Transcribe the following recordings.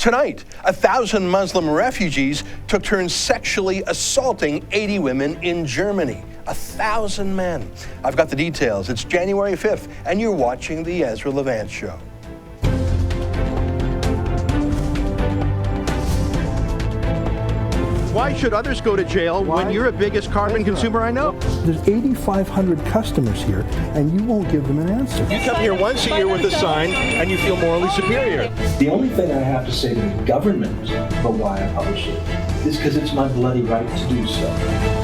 Tonight, 1,000 Muslim refugees took turns sexually assaulting 80 women in Germany. 1,000 men. I've got the details. It's January 5th, and you're watching the Ezra Levant Show. Why should others go to jail when you're the biggest carbon consumer I know? There's 8,500 customers here, and you won't give them an answer. You come here once a year with a sign, and you feel morally superior. The only thing I have to say to the government for why I publish it is because it's my bloody right to do so.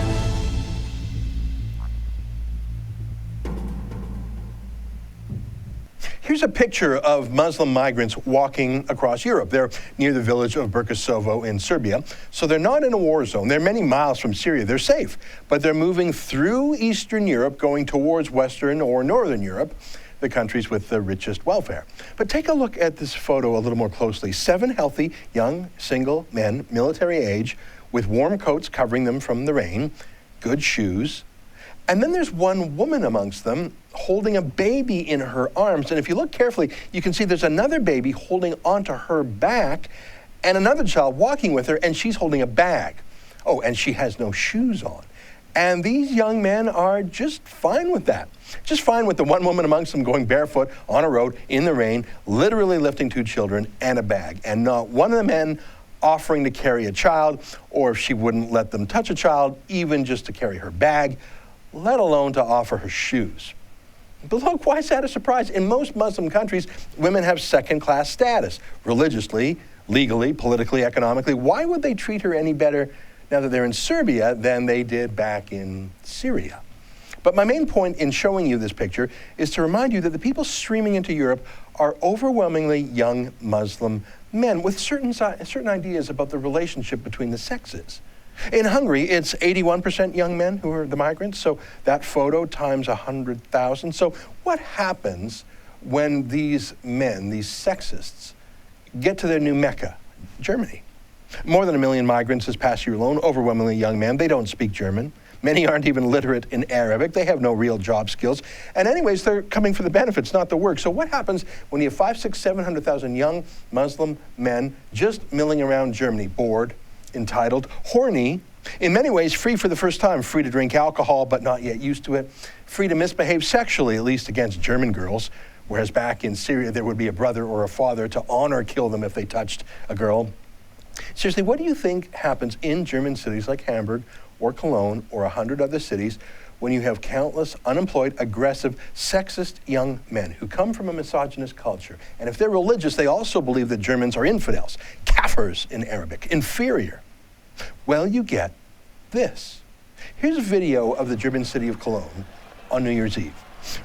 Here's a picture of Muslim migrants walking across Europe. They're near the village of Brkisovo in Serbia, so they're not in a war zone. They're many miles from Syria. They're safe, but they're moving through Eastern Europe, going towards Western or Northern Europe, the countries with the richest welfare. But take a look at this photo a little more closely. 7 healthy, young, single men, military age, with warm coats covering them from the rain, good shoes. And then there's one woman amongst them holding a baby in her arms. And if you look carefully, you can see there's another baby holding onto her back and another child walking with her, and she's holding a bag. Oh, and she has no shoes on. And these young men are just fine with that. Just fine with the one woman amongst them going barefoot on a road in the rain, literally lifting 2 children and a bag. And not one of the men offering to carry a child, or if she wouldn't let them touch a child, even just to carry her bag, let alone to offer her shoes. But look, why is that a surprise? In most Muslim countries, women have second-class status, religiously, legally, politically, economically. Why would they treat her any better now that they're in Serbia than they did back in Syria? But my main point in showing you this picture is to remind you that the people streaming into Europe are overwhelmingly young Muslim men with certain ideas about the relationship between the sexes. In Hungary, it's 81% young men who are the migrants, so that photo times 100,000. So what happens when these men, these sexists, get to their new Mecca, Germany? More than 1 million migrants this past year alone, overwhelmingly young men. They don't speak German. Many aren't even literate in Arabic. They have no real job skills. And anyways, they're coming for the benefits, not the work. So what happens when you have 500,000, 600,000, 700,000 young Muslim men just milling around Germany, bored, entitled, horny, in many ways free for the first time, free to drink alcohol but not yet used to it, free to misbehave sexually, at least against German girls, whereas back in Syria there would be a brother or a father to honor or kill them if they touched a girl. Seriously, what do you think happens in German cities like Hamburg or Cologne or 100 other cities when you have countless unemployed, aggressive, sexist young men who come from a misogynist culture? And if they're religious, they also believe that Germans are infidels, kafirs in Arabic, inferior. Well, you get this. Here's a video of the German city of Cologne on New Year's Eve.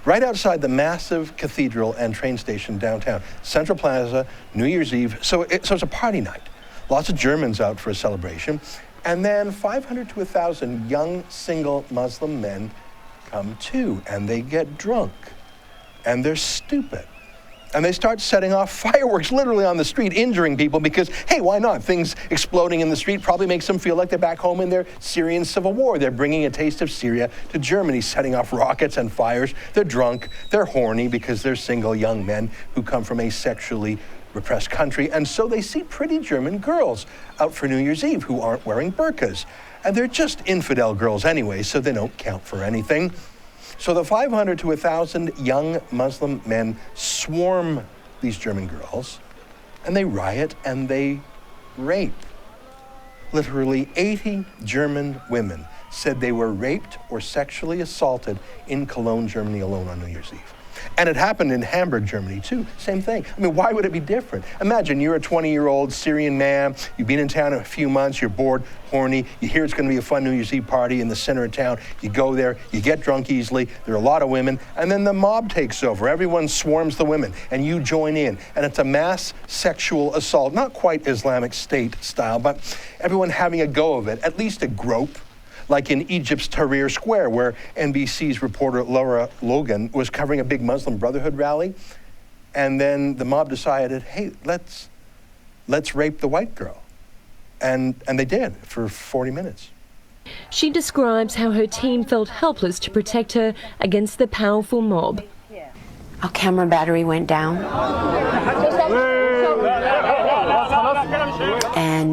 Right outside the massive cathedral and train station downtown, Central Plaza, New Year's Eve. So it's a party night. Lots of Germans out for a celebration. And then 500 to 1,000 young single Muslim men come too, and they get drunk, and they're stupid. And they start setting off fireworks literally on the street, injuring people because, hey, why not? Things exploding in the street probably makes them feel like they're back home in their Syrian civil war. They're bringing a taste of Syria to Germany, setting off rockets and fires. They're drunk, they're horny because they're single young men who come from a sexually repressed country, and so they see pretty German girls out for New Year's Eve who aren't wearing burqas. And they're just infidel girls anyway, so they don't count for anything. So the 500 to 1,000 young Muslim men swarm these German girls, and they riot and they rape. Literally 80 German women said they were raped or sexually assaulted in Cologne, Germany alone on New Year's Eve. And it happened in Hamburg, Germany, too. Same thing. I mean, why would it be different? Imagine you're a 20-year-old Syrian man. You've been in town a few months. You're bored, horny. You hear it's going to be a fun New Year's Eve party in the center of town. You go there. You get drunk easily. There are a lot of women. And then the mob takes over. Everyone swarms the women, and you join in. And it's a mass sexual assault. Not quite Islamic State style, but everyone having a go of it, at least a grope. Like in Egypt's Tahrir Square, where NBC's reporter Laura Logan was covering a big Muslim Brotherhood rally, and then the mob decided, hey, let's rape the white girl. And they did for 40 minutes. She describes how her team felt helpless to protect her against the powerful mob. Our camera battery went down.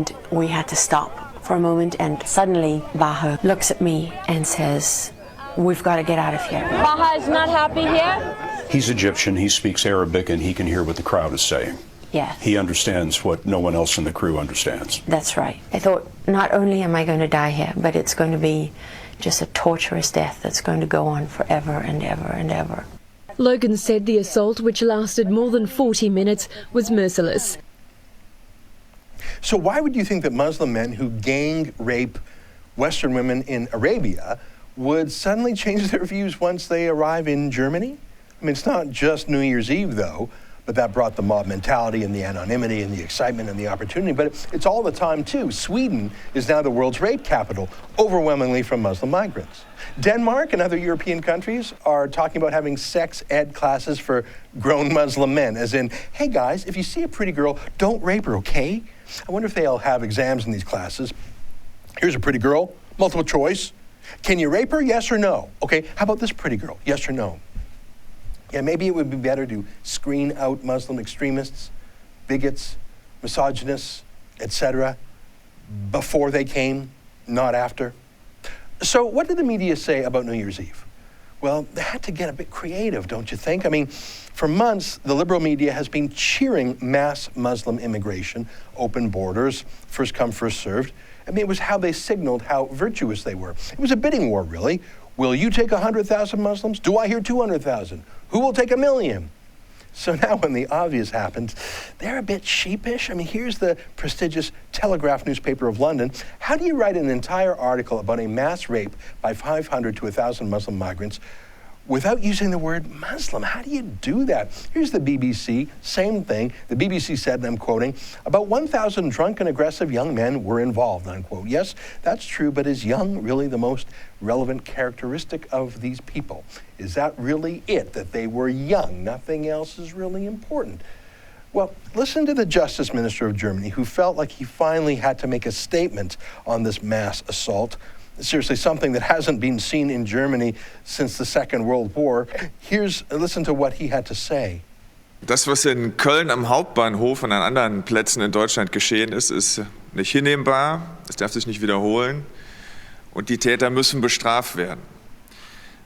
And we had to stop for a moment, and suddenly Baha looks at me and says, "We've got to get out of here." Baha is not happy here? He's Egyptian, he speaks Arabic, and he can hear what the crowd is saying. Yeah. He understands what no one else in the crew understands. That's right. I thought, not only am I going to die here, but it's going to be just a torturous death that's going to go on forever and ever and ever. Logan said the assault, which lasted more than 40 minutes, was merciless. So why would you think that Muslim men who gang rape Western women in Arabia would suddenly change their views once they arrive in Germany? I mean, it's not just New Year's Eve, though, but that brought the mob mentality and the anonymity and the excitement and the opportunity. But it's all the time, too. Sweden is now the world's rape capital, overwhelmingly from Muslim migrants. Denmark and other European countries are talking about having sex ed classes for grown Muslim men, as in, hey, guys, if you see a pretty girl, don't rape her, okay? I wonder if they'll have exams in these classes. Here's a pretty girl, multiple choice. Can you rape her, yes or no? Okay, how about this pretty girl, yes or no? Yeah, maybe it would be better to screen out Muslim extremists, bigots, misogynists, etc., before they came, not after. So what did the media say about New Year's Eve? Well, they had to get a bit creative, don't you think? I mean, for months, the liberal media has been cheering mass Muslim immigration, open borders, first come, first served. I mean, it was how they signaled how virtuous they were. It was a bidding war, really. Will you take 100,000 Muslims? Do I hear 200,000? Who will take 1 million? So now when the obvious happens, they're a bit sheepish. I mean, here's the prestigious Telegraph newspaper of London. How do you write an entire article about a mass rape by 500 to 1,000 Muslim migrants without using the word Muslim? How do you do that? Here's the BBC, same thing. The BBC said, and I'm quoting, about 1,000 drunken, aggressive young men were involved, unquote. Yes, that's true, but is young really the most relevant characteristic of these people? Is that really it, that they were young? Nothing else is really important. Well, listen to the Justice Minister of Germany, who felt like he finally had to make a statement on this mass assault. Seriously, something that hasn't been seen in Germany since the Second World War. Listen to what he had to say. Das, was in Köln am Hauptbahnhof und an anderen Plätzen in Deutschland geschehen ist, ist nicht hinnehmbar. Es darf sich nicht wiederholen. Und die Täter müssen bestraft werden.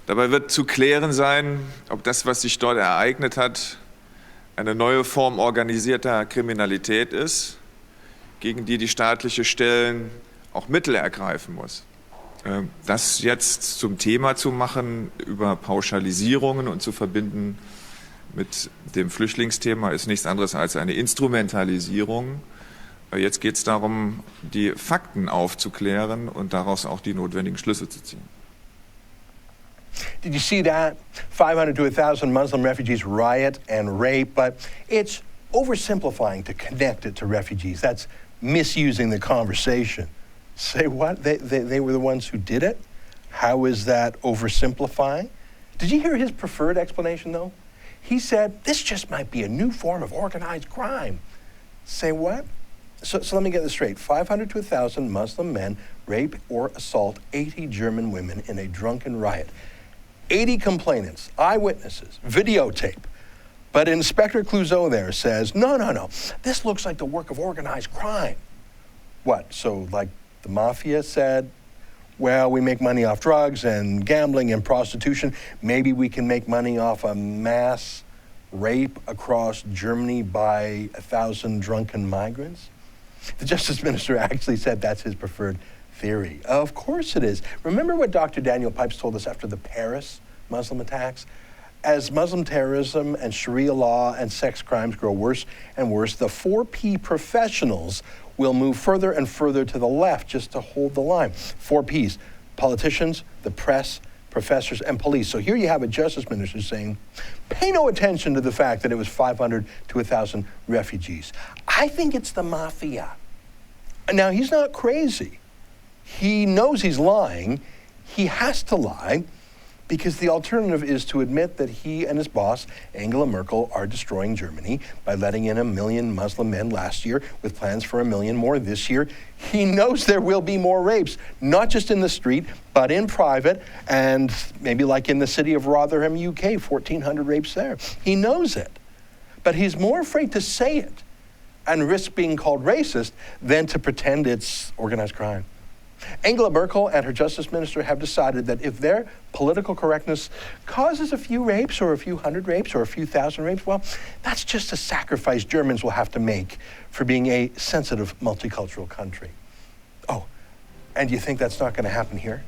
Dabei wird zu klären sein, ob das, was sich dort ereignet hat, eine neue Form organisierter Kriminalität ist, gegen die staatliche Stellen auch Mittel ergreifen muss. Das jetzt zum Thema zu machen, über Pauschalisierungen und zu verbinden mit dem Flüchtlingsthema, ist nichts anderes als eine Instrumentalisierung. Jetzt geht es darum, die Fakten aufzuklären und daraus auch die notwendigen Schlüsse zu ziehen. Did you see that? 500 to 1,000 Muslim refugees riot and rape, but it's oversimplifying to connect it to refugees. That's misusing the conversation. Say what? They were the ones who did it? How is that oversimplifying? Did you hear his preferred explanation, though? He said, this just might be a new form of organized crime. Say what? So let me get this straight. 500 to 1,000 Muslim men rape or assault 80 German women in a drunken riot. 80 complainants, eyewitnesses, videotape. But Inspector Clouseau there says, no. This looks like the work of organized crime. What, so like the mafia said, well, we make money off drugs and gambling and prostitution. Maybe we can make money off a mass rape across Germany by 1,000 drunken migrants? The Justice Minister actually said that's his preferred theory. Of course it is. Remember what Dr. Daniel Pipes told us after the Paris Muslim attacks? As Muslim terrorism and Sharia law and sex crimes grow worse and worse, the 4P professionals will move further and further to the left just to hold the line. 4 Ps, politicians, the press, professors, and police. So here you have a justice minister saying, pay no attention to the fact that it was 500 to 1,000 refugees. I think it's the mafia. Now, he's not crazy. He knows he's lying. He has to lie because the alternative is to admit that he and his boss, Angela Merkel, are destroying Germany by letting in 1 million Muslim men last year with plans for 1 million more this year. He knows there will be more rapes, not just in the street, but in private, and maybe like in the city of Rotherham, UK, 1,400 rapes there. He knows it, but he's more afraid to say it. and risk being called racist than to pretend it's organized crime. Angela Merkel and her justice minister have decided that if their political correctness causes a few rapes or a few hundred rapes or a few thousand rapes, well, that's just a sacrifice Germans will have to make for being a sensitive multicultural country. Oh, and you think that's not going to happen here?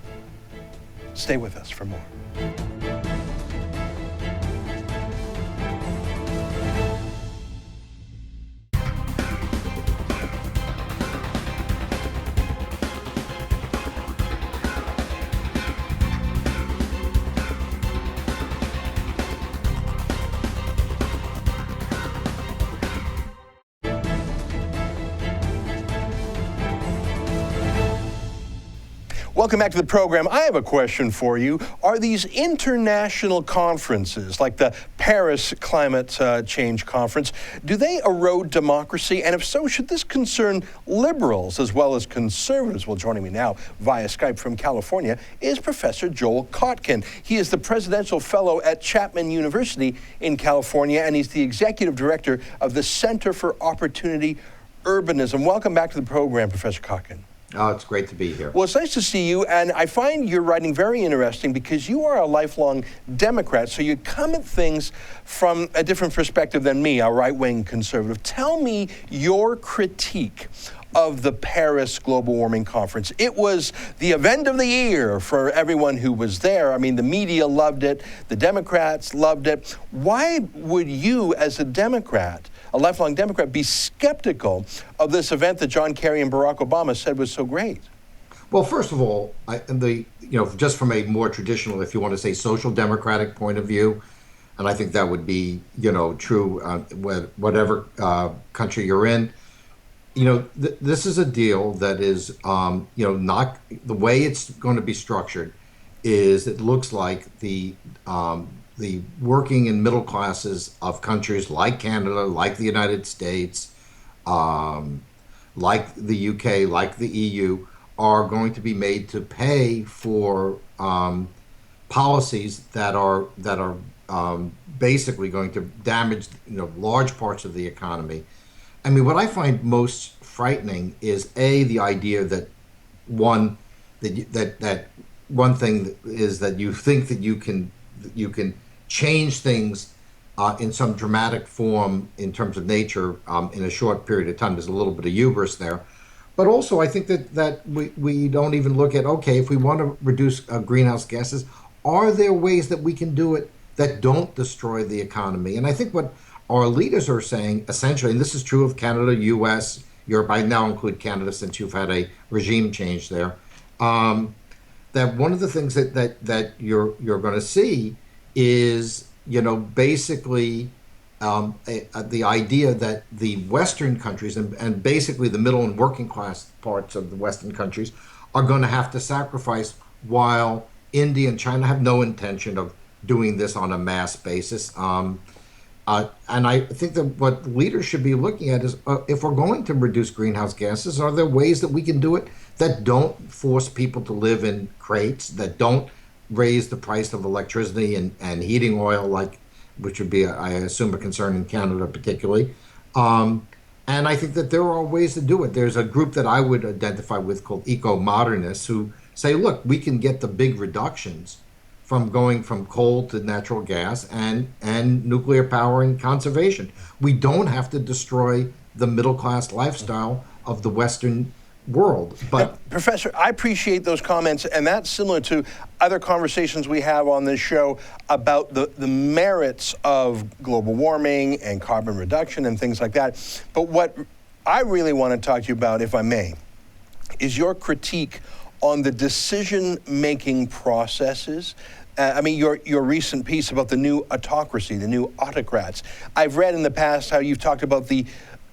Stay with us for more. Welcome back to the program. I have a question for you. Are these international conferences, like the Paris Climate Change Conference, do they erode democracy? And if so, should this concern liberals as well as conservatives? Well, joining me now via Skype from California is Professor Joel Kotkin. He is the Presidential Fellow at Chapman University in California, and he's the Executive Director of the Center for Opportunity Urbanism. Welcome back to the program, Professor Kotkin. Oh, it's great to be here. Well, it's nice to see you, and I find your writing very interesting because you are a lifelong Democrat, so you come at things from a different perspective than me, a right-wing conservative. Tell me your critique of the Paris Global Warming Conference. It was the event of the year for everyone who was there. I mean, the media loved it, the Democrats loved it. Why would you, as a Democrat, a lifelong Democrat, be skeptical of this event that John Kerry and Barack Obama said was so great? Well, first of all, just from a more traditional, if you want to say, social democratic point of view, and I think that would be, true whatever country you're in. This is a deal that is, not the way it's going to be structured. Is it looks like the working and middle classes of countries like Canada, like the United States, like the UK, like the EU, are going to be made to pay for policies that are basically going to damage large parts of the economy. I mean, what I find most frightening is the idea that one thing is that you think that you can change things in some dramatic form in terms of nature in a short period of time. There's a little bit of hubris there. But also, I think that we don't even look at, okay, if we want to reduce greenhouse gases, are there ways that we can do it that don't destroy the economy? And I think what our leaders are saying, essentially, and this is true of Canada, US, Europe, I now include Canada since you've had a regime change there, that one of the things that you're going to see is, basically the idea that the Western countries and basically the middle and working class parts of the Western countries are going to have to sacrifice, while India and China have no intention of doing this on a mass basis. And I think that what leaders should be looking at is, if we're going to reduce greenhouse gases, are there ways that we can do it that don't force people to live in crates, that don't raise the price of electricity and heating oil, which would be, I assume, a concern in Canada particularly. And I think that there are ways to do it. There's a group that I would identify with called eco-modernists who say, look, we can get the big reductions from going from coal to natural gas and nuclear power and conservation. We don't have to destroy the middle-class lifestyle of the Western world. But Professor, I appreciate those comments, and that's similar to other conversations we have on this show about the merits of global warming and carbon reduction and things like that. But what I really want to talk to you about, if I may, is your critique on the decision-making processes. I mean, your recent piece about the new autocracy, the new autocrats. I've read in the past how you've talked about the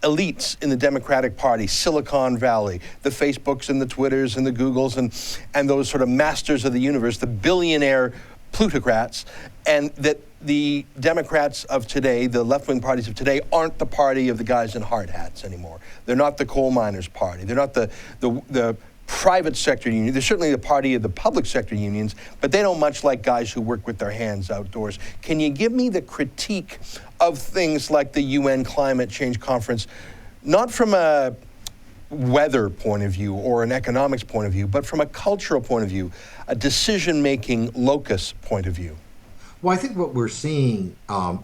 elites in the Democratic Party, Silicon Valley, the Facebooks and the Twitters and the Googles and those sort of masters of the universe, the billionaire plutocrats, and that the Democrats of today, the left-wing parties of today, aren't the party of the guys in hard hats anymore. They're not the coal miners' party. They're not the private sector union. They're certainly the party of the public sector unions, but they don't much like guys who work with their hands outdoors. Can you give me the critique of things like the UN Climate Change Conference not from a weather point of view or an economics point of view, but from a cultural point of view, a decision-making locus point of view? Well, I think what we're seeing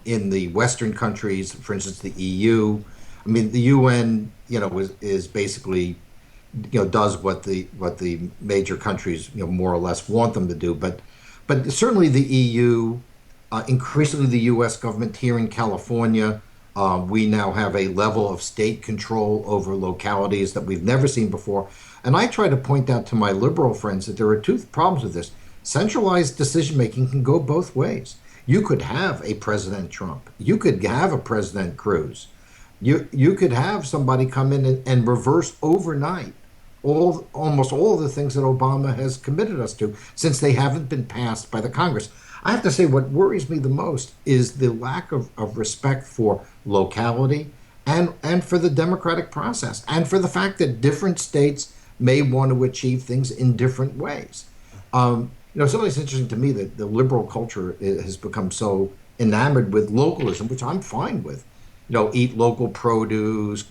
in the Western countries, for instance, the EU, I mean, the UN, is basically, does what the major countries, more or less want them to do. But certainly the EU, increasingly the U.S. government here in California, we now have a level of state control over localities that we've never seen before. And I try to point out to my liberal friends that there are two problems with this. Centralized decision-making can go both ways. You could have a President Trump. You could have a President Cruz. You could have somebody come in and reverse overnight almost all of the things that Obama has committed us to, since they haven't been passed by the Congress. I have to say, what worries me the most is the lack of respect for locality and for the democratic process, and for the fact that different states may want to achieve things in different ways. Something that's interesting to me, that the liberal culture has become so enamored with localism, which I'm fine with. Eat local produce,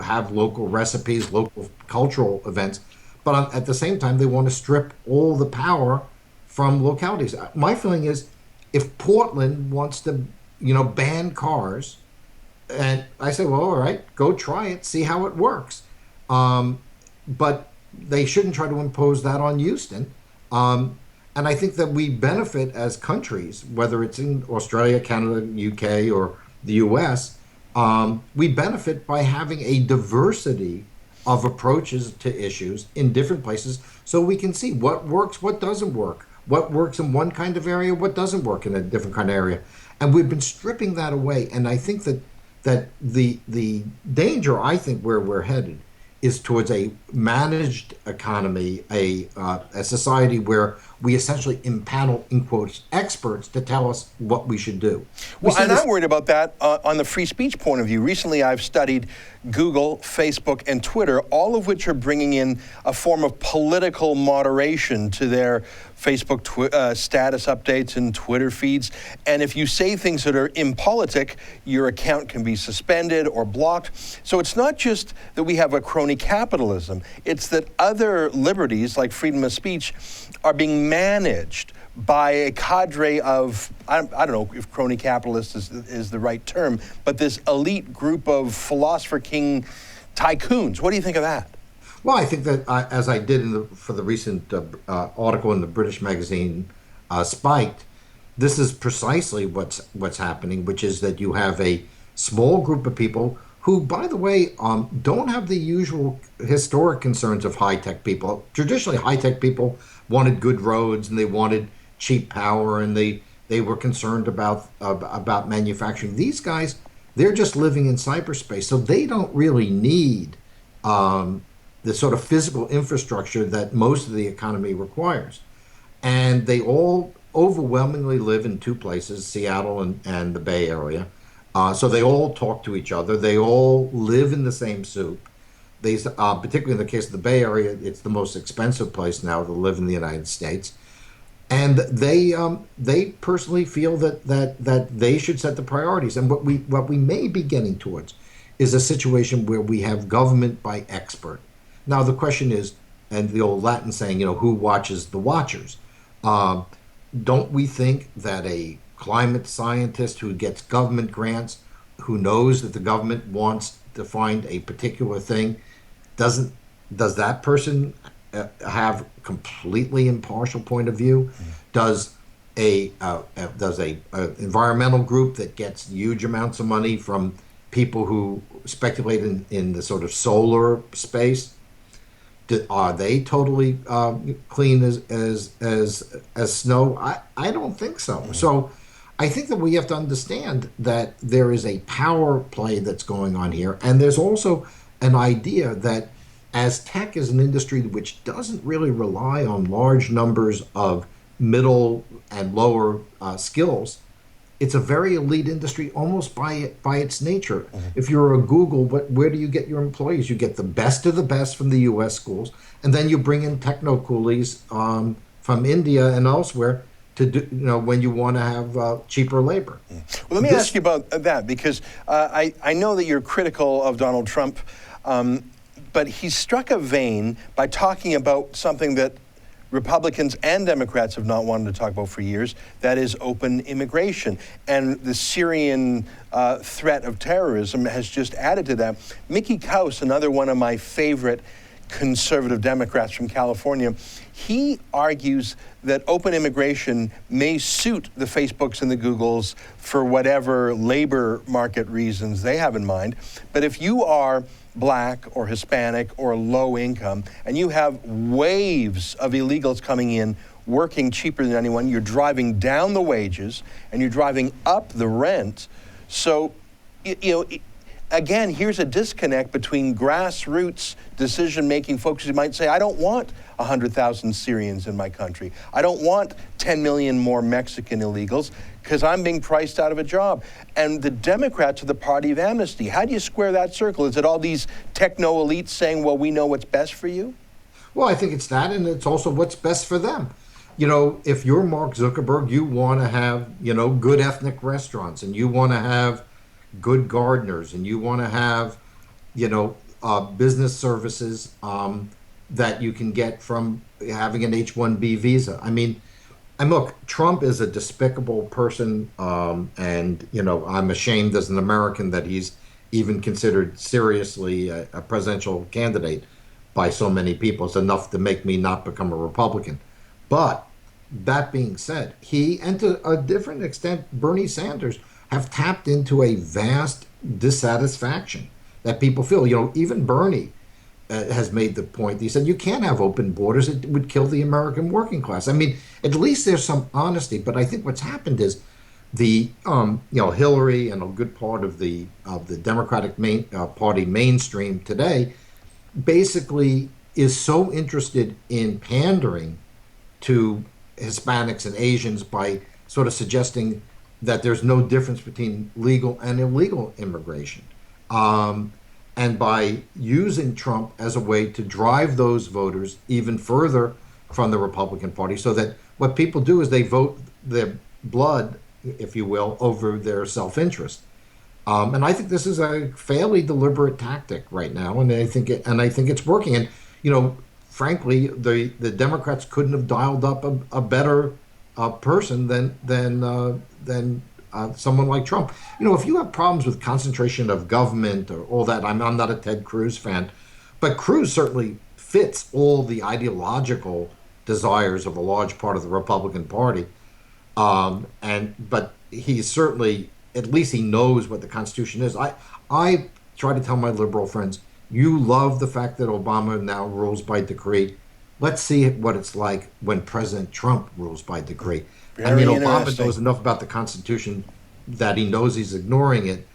have local recipes, local cultural events. But at the same time, they want to strip all the power from localities. My feeling is, if Portland wants to, ban cars, and I say, well, all right, go try it, see how it works. But they shouldn't try to impose that on Houston. And I think that we benefit as countries, whether it's in Australia, Canada, UK, or the US, we benefit by having a diversity of approaches to issues in different places, so we can see what works, what doesn't work, what works in one kind of area, what doesn't work in a different kind of area. And we've been stripping that away. And I think that the danger, I think, where we're headed is towards a managed economy, a society where we essentially impanel, in quotes, experts to tell us what we should do. I'm worried about that on the free speech point of view. Recently, I've studied Google, Facebook, and Twitter, all of which are bringing in a form of political moderation to their Facebook status updates and Twitter feeds. And if you say things that are impolitic, your account can be suspended or blocked. So it's not just that we have a crony capitalism, it's that other liberties, like freedom of speech, are being managed by a cadre of, I don't know if crony capitalist is the right term, but this elite group of philosopher king tycoons. What do you think of that? Well, I think that, as I did for the recent article in the British magazine Spiked, this is precisely what's happening, which is that you have a small group of people who, by the way, don't have the usual historic concerns of high-tech people. Traditionally, high-tech people wanted good roads and they wanted cheap power, and they were concerned about manufacturing. These guys, they're just living in cyberspace, so they don't really need the sort of physical infrastructure that most of the economy requires. And they all overwhelmingly live in two places, Seattle and the Bay Area. So they all talk to each other. They all live in the same soup. Particularly in the case of the Bay Area, it's the most expensive place now to live in the United States. And they personally feel that they should set the priorities. And what we may be getting towards is a situation where we have government by expert. Now the question is, and the old Latin saying, who watches the watchers? Don't we think that a climate scientist who gets government grants, who knows that the government wants to find a particular thing, does that person have completely impartial point of view? Does a environmental group that gets huge amounts of money from people who speculate in the sort of solar space, are they totally clean as snow? I don't think so. So I think that we have to understand that there is a power play that's going on here, and there's also an idea that as tech is an industry which doesn't really rely on large numbers of middle and lower skills, it's a very elite industry almost by its nature. Mm-hmm. If you're a Google, where do you get your employees? You get the best of the best from the U.S. schools, and then you bring in techno coolies from India and elsewhere to do, when you want to have cheaper labor. Well, let me ask you about that, because I know that you're critical of Donald Trump, but he struck a vein by talking about something that Republicans and Democrats have not wanted to talk about for years, that is open immigration. And the Syrian threat of terrorism has just added to that. Mickey Kaus, another one of my favorite conservative Democrats from California, he argues that open immigration may suit the Facebooks and the Googles for whatever labor market reasons they have in mind. But if you are Black or Hispanic or low income, and you have waves of illegals coming in, working cheaper than anyone, you're driving down the wages and you're driving up the rent. So, again, here's a disconnect between grassroots decision-making folks who might say, I don't want 100,000 Syrians in my country. I don't want 10 million more Mexican illegals because I'm being priced out of a job. And the Democrats are the party of amnesty. How do you square that circle? Is it all these techno elites saying, well, we know what's best for you? Well, I think it's that, and it's also what's best for them. If you're Mark Zuckerberg, you want to have, good ethnic restaurants, and you want to have good gardeners, and you want to have, business services that you can get from having an H-1B visa. And look, Trump is a despicable person, and I'm ashamed as an American that he's even considered seriously a presidential candidate by so many people. It's enough to make me not become a Republican. But that being said, he, and to a different extent, Bernie Sanders, have tapped into a vast dissatisfaction that people feel. Even Bernie has made the point. He said, you can't have open borders. It would kill the American working class. At least there's some honesty. But I think what's happened is the, Hillary and a good part of the Democratic Party mainstream today basically is so interested in pandering to Hispanics and Asians by sort of suggesting that there's no difference between legal and illegal immigration. And by using Trump as a way to drive those voters even further from the Republican Party, so that what people do is they vote their blood, if you will, over their self-interest. And I think this is a fairly deliberate tactic right now, and I think it's working. And frankly, the Democrats couldn't have dialed up a better person than someone like Trump. If you have problems with concentration of government or all that, I'm not a Ted Cruz fan, but Cruz certainly fits all the ideological desires of a large part of the Republican Party. But he's certainly, at least he knows what the Constitution is. I try to tell my liberal friends, you love the fact that Obama now rules by decree. Let's see what it's like when President Trump rules by decree. Obama knows enough about the Constitution that he knows he's ignoring it.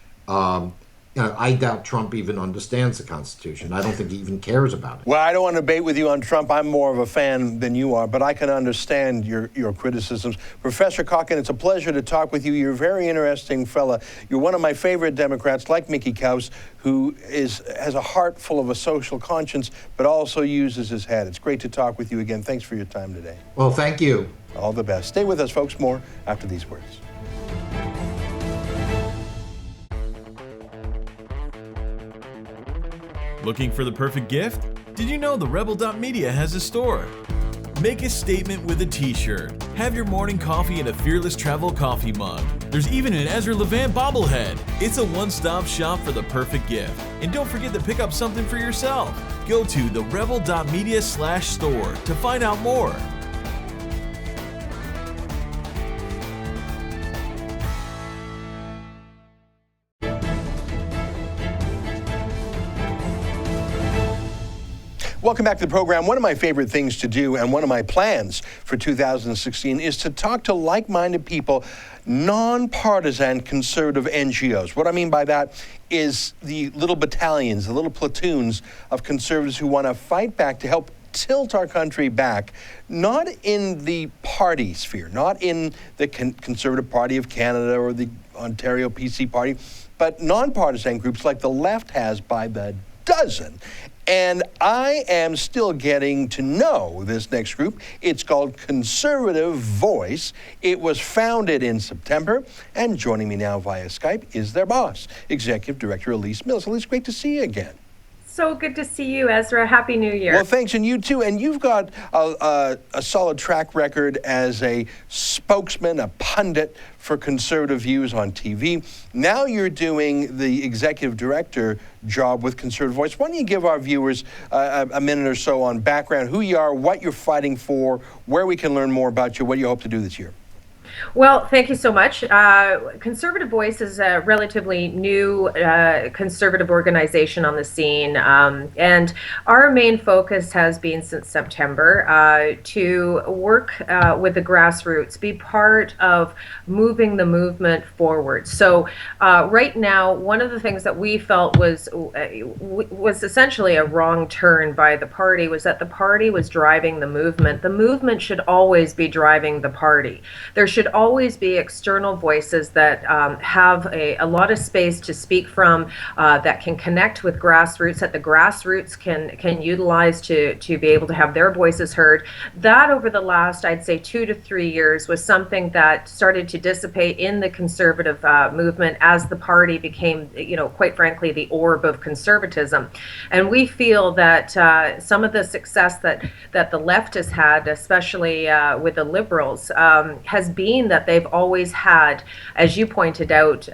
I doubt Trump even understands the Constitution. I don't think he even cares about it. Well, I don't want to debate with you on Trump. I'm more of a fan than you are, but I can understand your criticisms. Professor Calkin, it's a pleasure to talk with you. You're a very interesting fella. You're one of my favorite Democrats, like Mickey Kaus, who has a heart full of a social conscience, but also uses his head. It's great to talk with you again. Thanks for your time today. Well, thank you. All the best. Stay with us, folks. More after these words. Looking for the perfect gift? Did you know the Rebel.media has a store? Make a statement with a t-shirt. Have your morning coffee in a Fearless Travel coffee mug. There's even an Ezra Levant bobblehead. It's a one-stop shop for the perfect gift. And don't forget to pick up something for yourself. Go to the rebel.media/store to find out more. Welcome back to the program. One of my favorite things to do, and one of my plans for 2016, is to talk to like-minded people, nonpartisan conservative NGOs. What I mean by that is the little battalions, the little platoons of conservatives who want to fight back to help tilt our country back, not in the party sphere, not in the Conservative Party of Canada or the Ontario PC Party, but nonpartisan groups like the left has by the dozen. And I am still getting to know this next group. It's called Conservative Voice. It was founded in September, and joining me now via Skype is their boss, Executive Director Elise Mills. Elise, great to see you again. So good to see you, Ezra. Happy New Year. Well, thanks, and you too. And you've got a solid track record as a spokesman, a pundit for conservative views on TV. Now you're doing the executive director job with Conservative Voice. Why don't you give our viewers a minute or so on background, who you are, what you're fighting for, where we can learn more about you, what you hope to do this year? Well, thank you so much. Conservative Voice is a relatively new conservative organization on the scene, and our main focus has been since September to work with the grassroots, be part of moving the movement forward. So right now, one of the things that we felt was essentially a wrong turn by the party was that the party was driving the movement. The movement should always be driving the party. There should always be external voices that have a lot of space to speak from, that can connect with grassroots, that the grassroots can utilize to be able to have their voices heard. That over the last, I'd say, 2 to 3 years was something that started to dissipate in the conservative movement as the party became, quite frankly, the orb of conservatism. And we feel that some of the success that the left has had, especially with the Liberals, has been that they've always had, as you pointed out,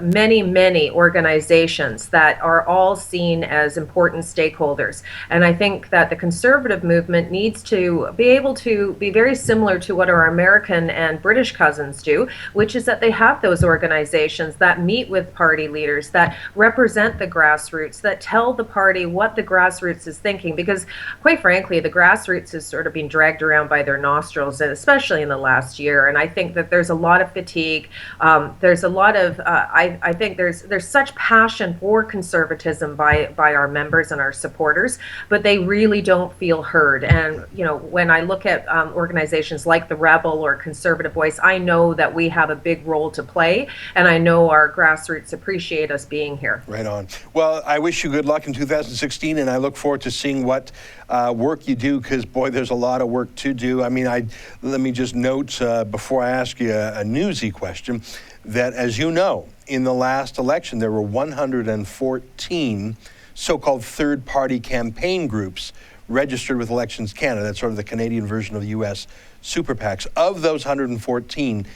many organizations that are all seen as important stakeholders. And I think that the conservative movement needs to be able to be very similar to what our American and British cousins do, which is that they have those organizations that meet with party leaders, that represent the grassroots, that tell the party what the grassroots is thinking. Because quite frankly, the grassroots is sort of being dragged around by their nostrils, and especially in the last year. And I think that there's a lot of fatigue. There's a lot of, I think there's such passion for conservatism by our members and our supporters, but they really don't feel heard. And, when I look at organizations like the Rebel or Conservative Voice, I know that we have a big role to play, and I know our grassroots appreciate us being here. Right on. Well, I wish you good luck in 2016, and I look forward to seeing what work you do, because, boy, there's a lot of work to do. I mean, let me just note before I ask you a newsy question that, as you know, in the last election, there were 114 so-called third-party campaign groups registered with Elections Canada. That's sort of the Canadian version of the U.S. super PACs. Of those 114,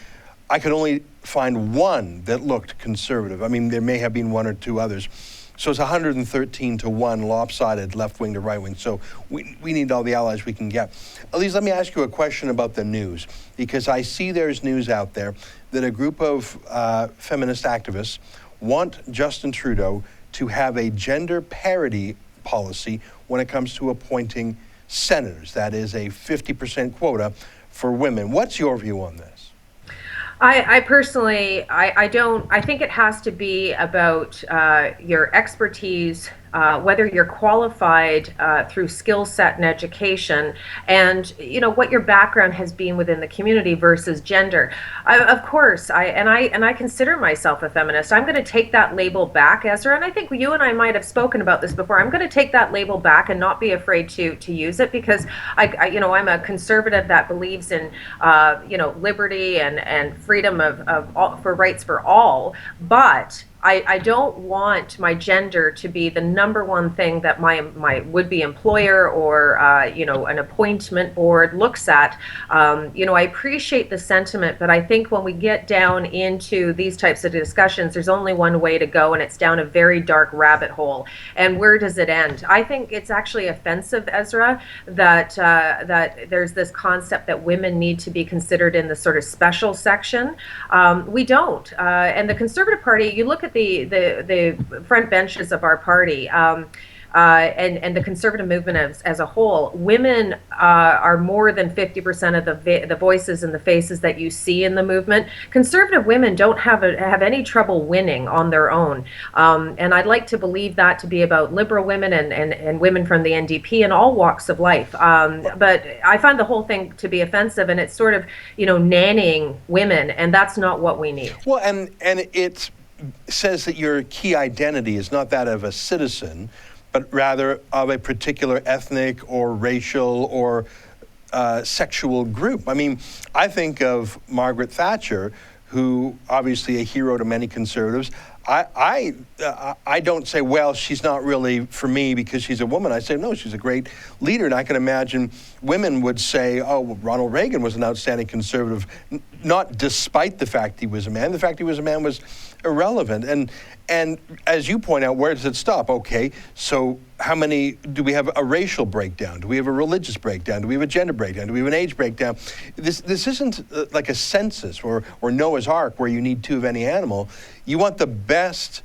I could only find one that looked conservative. I mean, there may have been one or two others. So it's 113 to 1, lopsided, left wing to right wing. So we need all the allies we can get. Elise, let me ask you a question about the news, because I see there's news out there that a group of feminist activists want Justin Trudeau to have a gender parity policy when it comes to appointing senators. That is a 50% quota for women. What's your view on this? I personally, I think it has to be about your expertise, whether you're qualified through skill set and education, and what your background has been within the community versus gender. Of course, I consider myself a feminist. I'm going to take that label back, Ezra, and I think you and I might have spoken about this before. I'm going to take that label back and not be afraid to use it, because I'm a conservative that believes in liberty and freedom for rights for all, but I don't want my gender to be the number one thing that my would-be employer or an appointment board looks at. I appreciate the sentiment, but I think when we get down into these types of discussions, there's only one way to go, and it's down a very dark rabbit hole. And where does it end? I think it's actually offensive, Ezra, that there's this concept that women need to be considered in the sort of special section. We don't. And the Conservative Party, you look at the front benches of our party, and the conservative movement as a whole, women are more than 50% of the voices and the faces that you see in the movement. Conservative women don't have any trouble winning on their own, and I'd like to believe that to be about liberal women and women from the NDP in all walks of life. But I find the whole thing to be offensive, and it's sort of nannying women, and that's not what we need. Well, and it says that your key identity is not that of a citizen, but rather of a particular ethnic or racial or sexual group. I mean, I think of Margaret Thatcher, who obviously a hero to many conservatives. I don't say, well, she's not really for me because she's a woman. I say, no, she's a great leader. And I can imagine women would say, oh, well, Ronald Reagan was an outstanding conservative, not despite the fact he was a man. The fact he was a man was irrelevant. And as you point out, where does it stop? Okay, so how many, do we have a racial breakdown? Do we have a religious breakdown? Do we have a gender breakdown? Do we have an age breakdown? This isn't like a census or Noah's Ark where you need two of any animal. You want the best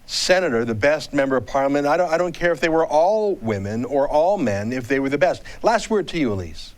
senator, the best member of parliament. I don't care if they were all women or all men, if they were the best. Last word to you, Elise.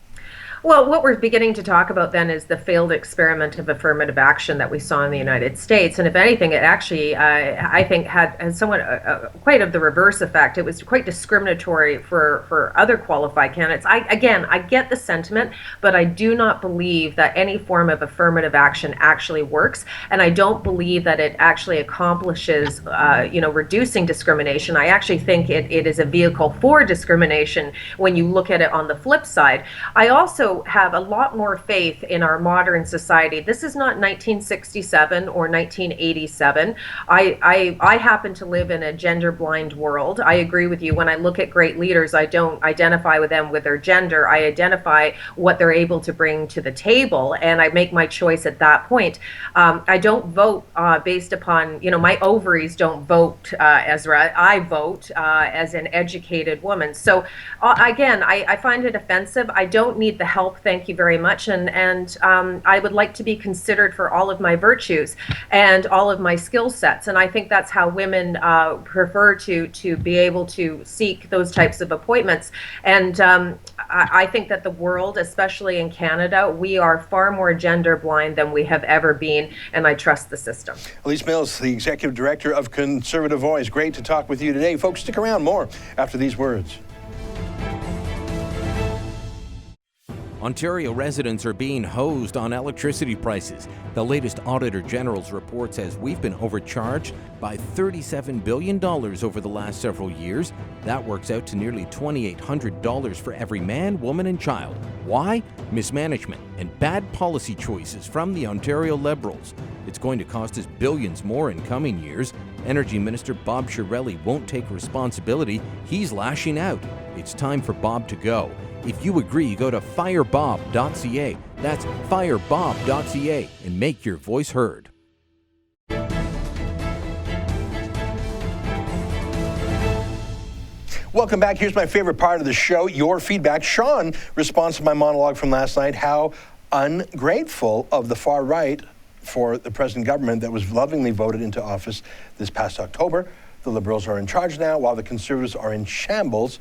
Well, what we're beginning to talk about then is the failed experiment of affirmative action that we saw in the United States. And if anything, it actually, I think, had somewhat quite of the reverse effect. It was quite discriminatory for other qualified candidates. I get the sentiment, but I do not believe that any form of affirmative action actually works. And I don't believe that it actually accomplishes, reducing discrimination. I actually think it is a vehicle for discrimination when you look at it on the flip side. I also have a lot more faith in our modern society. This is not 1967 or 1987. I happen to live in a gender blind world. I agree with you. When I look at great leaders, I don't identify with them with their gender. I identify what they're able to bring to the table, and I make my choice at that point. I don't vote based upon, my ovaries don't vote, Ezra. I vote as an educated woman. So again, I find it offensive. I don't need the help, thank you very much, and I would like to be considered for all of my virtues and all of my skill sets, and I think that's how women prefer to be able to seek those types of appointments. And I think that the world, especially in Canada, we are far more gender blind than we have ever been, and I trust the system. Elise Mills, the Executive Director of Conservative Voice. Great to talk with you today. Folks, stick around, more after these words. Ontario residents are being hosed on electricity prices. The latest Auditor General's report says we've been overcharged by $37 billion over the last several years. That works out to nearly $2,800 for every man, woman, and child. Why? Mismanagement and bad policy choices from the Ontario Liberals. It's going to cost us billions more in coming years. Energy Minister Bob Chiarelli won't take responsibility. He's lashing out. It's time for Bob to go. If you agree, go to firebob.ca. That's firebob.ca and make your voice heard. Welcome back. Here's my favorite part of the show, your feedback. Sean responds to my monologue from last night, how ungrateful of the far right for the present government that was lovingly voted into office this past October. The Liberals are in charge now, while the Conservatives are in shambles.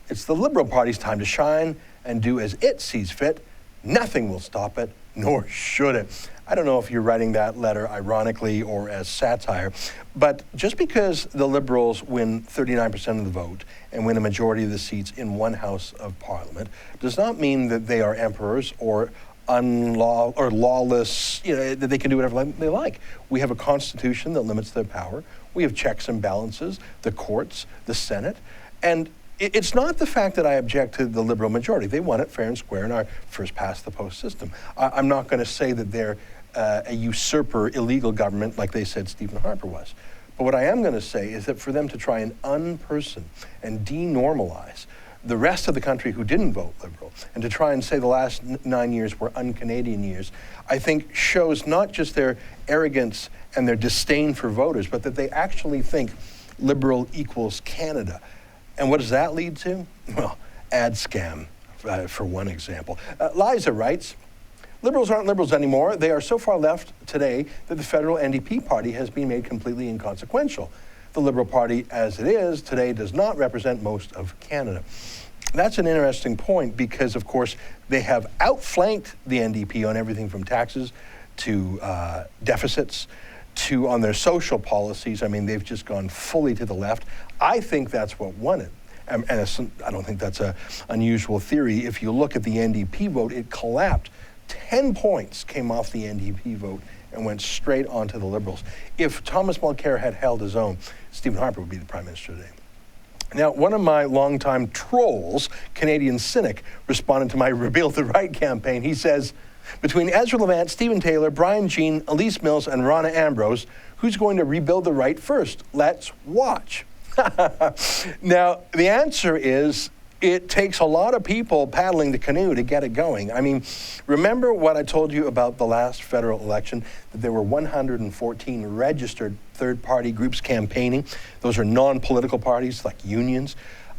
It's the Liberal Party's time to shine and do as it sees fit. Nothing will stop it, nor should it. I don't know if you're writing that letter ironically or as satire, but just because the Liberals win 39% of the vote and win a majority of the seats in one House of Parliament does not mean that they are emperors or lawless, that they can do whatever they like. We have a constitution that limits their power. We have checks and balances, the courts, the Senate, and it's not the fact that I object to the Liberal majority. They won it fair and square in our first past the post system. I'm not going to say that they're a usurper, illegal government like they said Stephen Harper was. But what I am going to say is that for them to try and unperson and denormalize the rest of the country who didn't vote Liberal, and to try and say the last 9 years were un-Canadian years, I think shows not just their arrogance and their disdain for voters, but that they actually think Liberal equals Canada. And what does that lead to? Well, ad scam, for one example. Liza writes, Liberals aren't Liberals anymore. They are so far left today that the federal NDP party has been made completely inconsequential. The Liberal Party, as it is today, does not represent most of Canada. That's an interesting point because, of course, they have outflanked the NDP on everything from taxes to deficits to on their social policies. I mean, they've just gone fully to the left. I think that's what won it. And I don't think that's an unusual theory. If you look at the NDP vote, it collapsed. 10 points came off the NDP vote and went straight onto the Liberals. If Thomas Mulcair had held his own, Stephen Harper would be the Prime Minister today. Now, one of my longtime trolls, Canadian Cynic, responded to my Rebuild the Right campaign. He says, between Ezra Levant, Stephen Taylor, Brian Jean, Elise Mills, and Ronna Ambrose, who's going to rebuild the right first? Let's watch. Now, the answer is, it takes a lot of people paddling the canoe to get it going. I mean, remember what I told you about the last federal election, that there were 114 registered third-party groups campaigning. Those are non-political parties like unions.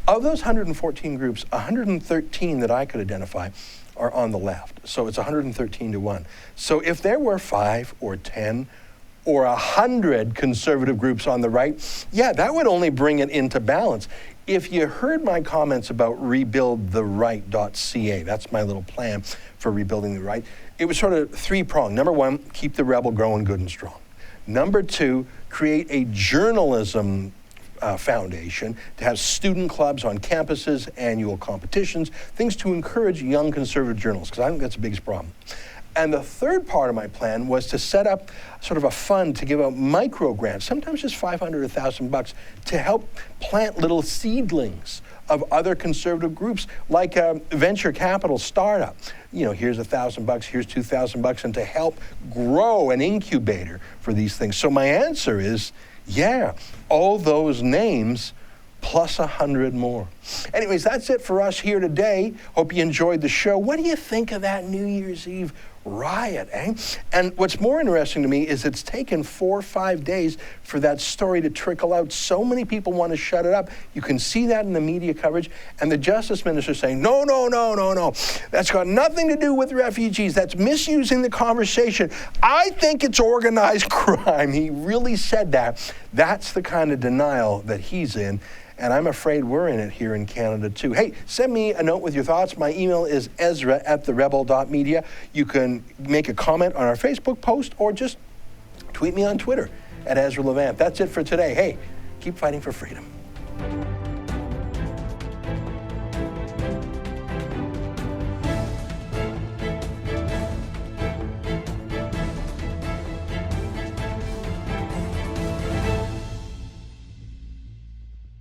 Of those 114 groups, 113 that I could identify are on the left. So it's 113 to 1. So if there were 5 or 10 or 100 conservative groups on the right, yeah, that would only bring it into balance. If you heard my comments about rebuildtheright.ca, that's my little plan for rebuilding the right, it was sort of three-pronged. Number one, keep the rebel growing good and strong. Number two, create a journalism foundation to have student clubs on campuses, annual competitions, things to encourage young conservative journalists, because I think that's the biggest problem. And the third part of my plan was to set up sort of a fund to give out micro grants, sometimes just $500 or $1,000, to help plant little seedlings of other conservative groups, like a venture capital startup. You know, here's $1,000, here's $2,000, and to help grow an incubator for these things. So my answer is, yeah, all those names plus 100 more. Anyways, that's it for us here today. Hope you enjoyed the show. What do you think of that New Year's Eve riot, eh? And what's more interesting to me is it's taken 4 or 5 days for that story to trickle out. So many people want to shut it up. You can see that in the media coverage. And the Justice Minister saying, no, no, no, no, no. That's got nothing to do with refugees. That's misusing the conversation. I think it's organized crime. He really said that. That's the kind of denial that he's in. And I'm afraid we're in it here in Canada too. Hey, send me a note with your thoughts. My email is ezra@therebel.media. You can make a comment on our Facebook post or just tweet me on Twitter @EzraLevant. That's it for today. Hey, keep fighting for freedom.